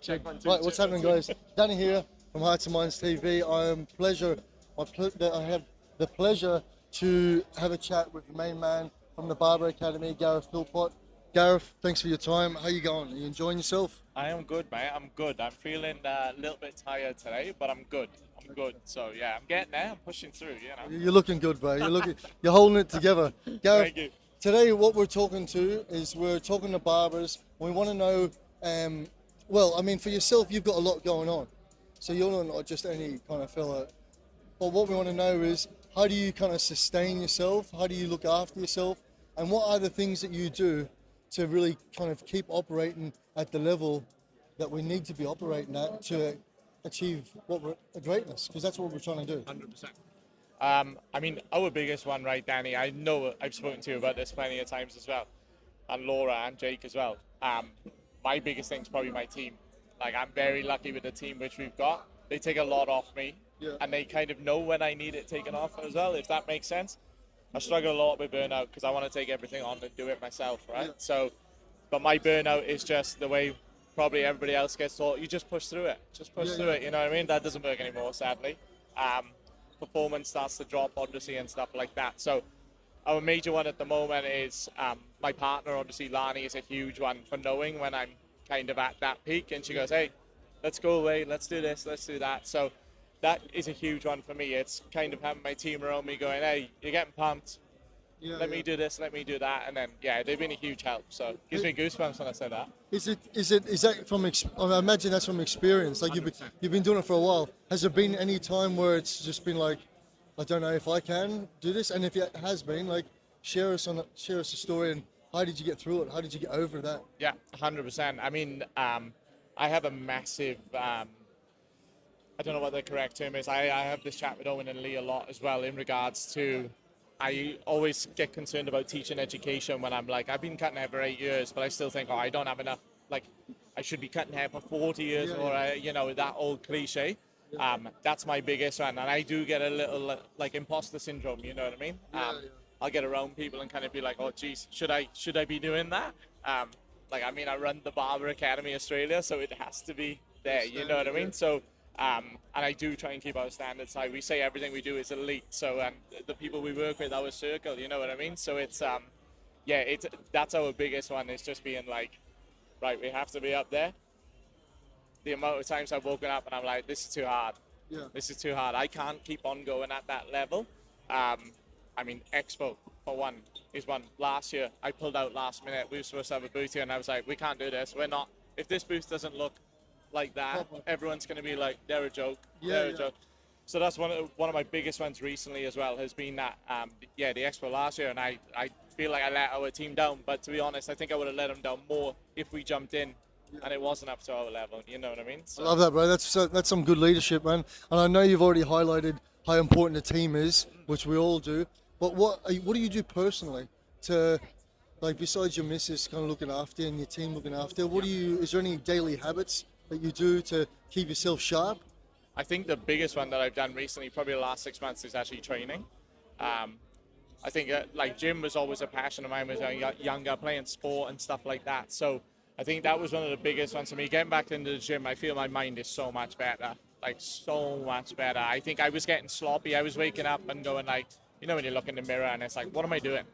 Check one, two, Right, what's check happening, one, guys? Danny here from Hearts and Minds TV. I have the pleasure to have a chat with the main man from the Barber Academy, Gareth Philpott. Gareth, thanks for your time. How you going? Are you enjoying yourself? I am good, mate. I'm good. I'm feeling a little bit tired today, but I'm good. I'm good. So yeah, I'm getting there. I'm pushing through. You're looking good, bro. You're holding it together. Gareth, Thank you. today what we're talking to barbers. We want to know, well, I mean, for yourself, you've got a lot going on. So you're not just any kind of fella. But what we want to know is, how do you kind of sustain yourself? How do you look after yourself? And what are the things that you do to really kind of keep operating at the level that we need to be operating at to achieve greatness? Because that's what we're trying to do. 100%. I mean, our biggest one, right, Danny? I know I've spoken to you about this plenty of times as well, and Laura and Jake as well. My biggest thing is probably my team. Like, I'm very lucky with the team which we've got. They take a lot off me, and they kind of know when I need it taken off as well, if that makes sense. I struggle a lot with burnout because I want to take everything on and do it myself, right? So, but my burnout is just the way probably everybody else gets taught. You just push through it. Just push through it, you know what I mean? That doesn't work anymore, sadly. Performance starts to drop, obviously, and stuff like that. So our major one at the moment is my partner, obviously, Lani, is a huge one for knowing when I'm kind of at that peak. And she goes, hey, let's go away, let's do this, let's do that. So that is a huge one for me. It's kind of having my team around me going, hey, you're getting pumped. Let me do this, let me do that. And then, yeah, they've been a huge help. So it gives me goosebumps when I say that. Is that from? I imagine that's from experience. Like you've been doing it for a while. Has there been any time where it's just been like, I don't know if I can do this? And if it has been, like, share us a story and how did you get through it? How did you get over that? Yeah, 100%. I mean, I have a massive. I don't know what the correct term is. I have this chat with Owen and Lee a lot as well in regards to. I always get concerned about teaching education when I'm like, I've been cutting hair for 8 years, but I still think, oh, I don't have enough. Like, I should be cutting hair for 40 years you know, that old cliche. That's my biggest one. And I do get a little, like, imposter syndrome, you know what I mean? I'll get around people and kind of be like, oh, geez, should I be doing that? Like, I mean, I run the Barber Academy Australia, so it has to be there, you know what I mean? So, and I do try and keep our standards high. We say everything we do is elite. So, and the people we work with, our circle, you know what I mean? So it's, that's our biggest one. Is just being like, right, we have to be up there. The amount of times I've woken up and I'm like, this is too hard. This is too hard. I can't keep on going at that level. I mean, Expo, for one, is one. Last year, I pulled out last minute. We were supposed to have a booth here, and I was like, we can't do this. We're not. If this booth doesn't look like that, everyone's going to be like, they're a joke. They're a joke. So that's one of my biggest ones recently as well, has been that, the Expo last year, and I feel like I let our team down. But to be honest, I think I would have let them down more if we jumped in. And it wasn't up to our level, you know what I mean? So. I love that, bro. That's some good leadership, man. And I know you've already highlighted how important the team is, which we all do. But what do you do personally to, like, besides your missus kind of looking after and your team looking after? Is there any daily habits that you do to keep yourself sharp? I think the biggest one that I've done recently, probably the last 6 months, is actually training. I think like gym was always a passion of mine when I was younger, playing sport and stuff like that. So I think that was one of the biggest ones for me. Getting back into the gym, I feel my mind is so much better, like so much better. I think I was getting sloppy. I was waking up and going like, you know, when you look in the mirror and it's like, what am I doing?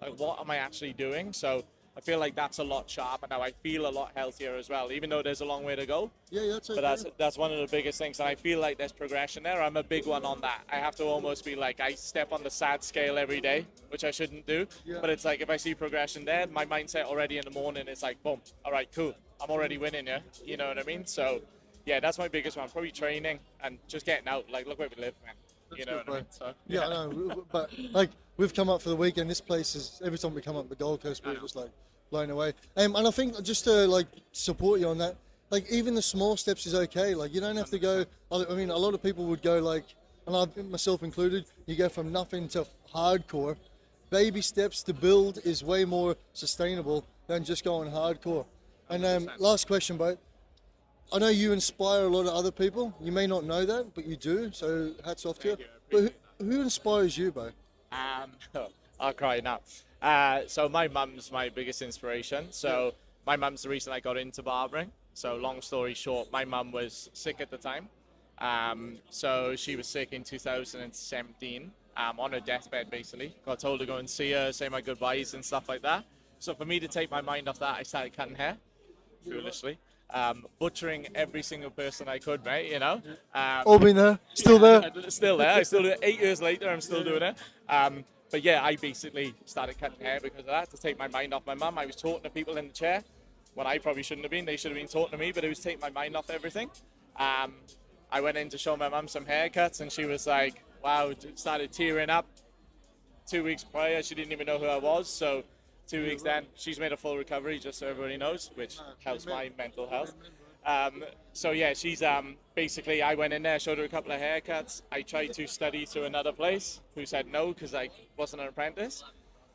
Like, what am I actually doing? So I feel like that's a lot sharper now. I feel a lot healthier as well, even though there's a long way to go. But that's one of the biggest things, and I feel like there's progression there. I'm a big one on that. I have to almost be like, I step on the sad scale every day, which I shouldn't do. But it's like, if I see progression there, my mindset already in the morning is like, boom, all right, cool. I'm already winning, yeah? You know what I mean? So, yeah, that's my biggest one. Probably training and just getting out. Like, look where we live, man. You know what I mean? So, I know. But, like, we've come up for the weekend. This place is, every time we come up the Gold Coast, we're just like blown away. And I think just to like support you on that, like even the small steps is okay. Like you don't have to go. I mean, a lot of people would go like, and I myself included, you go from nothing to hardcore. Baby steps to build is way more sustainable than just going hardcore. And last question, bro. I know you inspire a lot of other people. You may not know that, but you do. So hats off to you. But who inspires you, bro? I'll cry now. So my mum's my biggest inspiration. So my mum's the reason I got into barbering. So long story short, my mum was sick at the time. So she was sick in 2017, on her deathbed basically. Got told to go and see her, say my goodbyes and stuff like that. So for me to take my mind off that, I started cutting hair, foolishly. Butchering every single person I could, mate, you know. All been there, still there. Still there. I still do it. 8 years later, I'm still doing it. But yeah, I basically started cutting hair because of that, to take my mind off my mum. I was talking to people in the chair when I probably shouldn't have been. They should have been talking to me, but it was taking my mind off everything. I went in to show my mum some haircuts, and she was like, wow, started tearing up. 2 weeks prior, she didn't even know who I was. So 2 weeks then, she's made a full recovery, just so everybody knows, which helps my mental health. So yeah, she's basically, I went in there, showed her a couple of haircuts. I tried to study to another place, who said no because I wasn't an apprentice.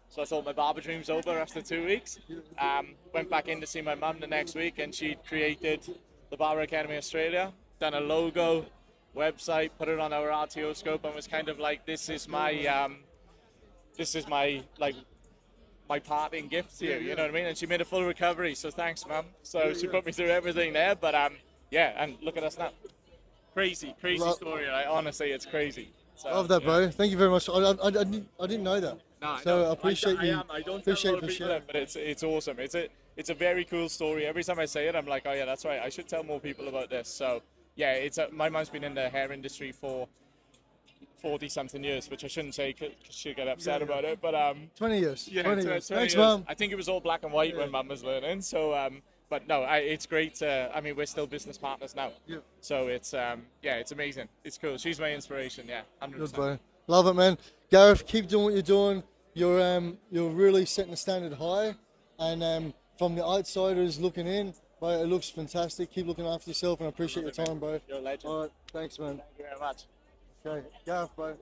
So I thought my barber dream's over after 2 weeks. Went back in to see my mum the next week, and she'd created the Barber Academy Australia, done a logo, website, put it on our RTO scope, and was kind of like, this is my like my parting gift to you, you know what I mean? And she made a full recovery, so thanks, Mum. So she put me through everything there, but yeah, and look at us now. Crazy story, right? Honestly, it's crazy. So, Love that, bro. Thank you very much. I didn't know that. No, So I appreciate you. I don't appreciate tell a lot for of people sharing. that, but it's awesome. It's a very cool story. Every time I say it, I'm like, oh yeah, that's right. I should tell more people about this. So yeah, my mum's been in the hair industry for 40 something years, which I shouldn't say because she'll get upset about it. But 20 years. yeah, 20 years. 20 Thanks, years. Mum. I think it was all black and white when Mum was learning. So but no, it's great. I mean, we're still business partners now. Yeah. So it's it's amazing. It's cool. She's my inspiration. Yeah, 100%. Good, bro. Love it, man. Gareth, keep doing what you're doing. You're really setting the standard high, and from the outsiders looking in, bro, it looks fantastic. Keep looking after yourself, and I appreciate your time, bro. You're a legend. All right, thanks, man. Thank you very much. Okay, Gareth, bro.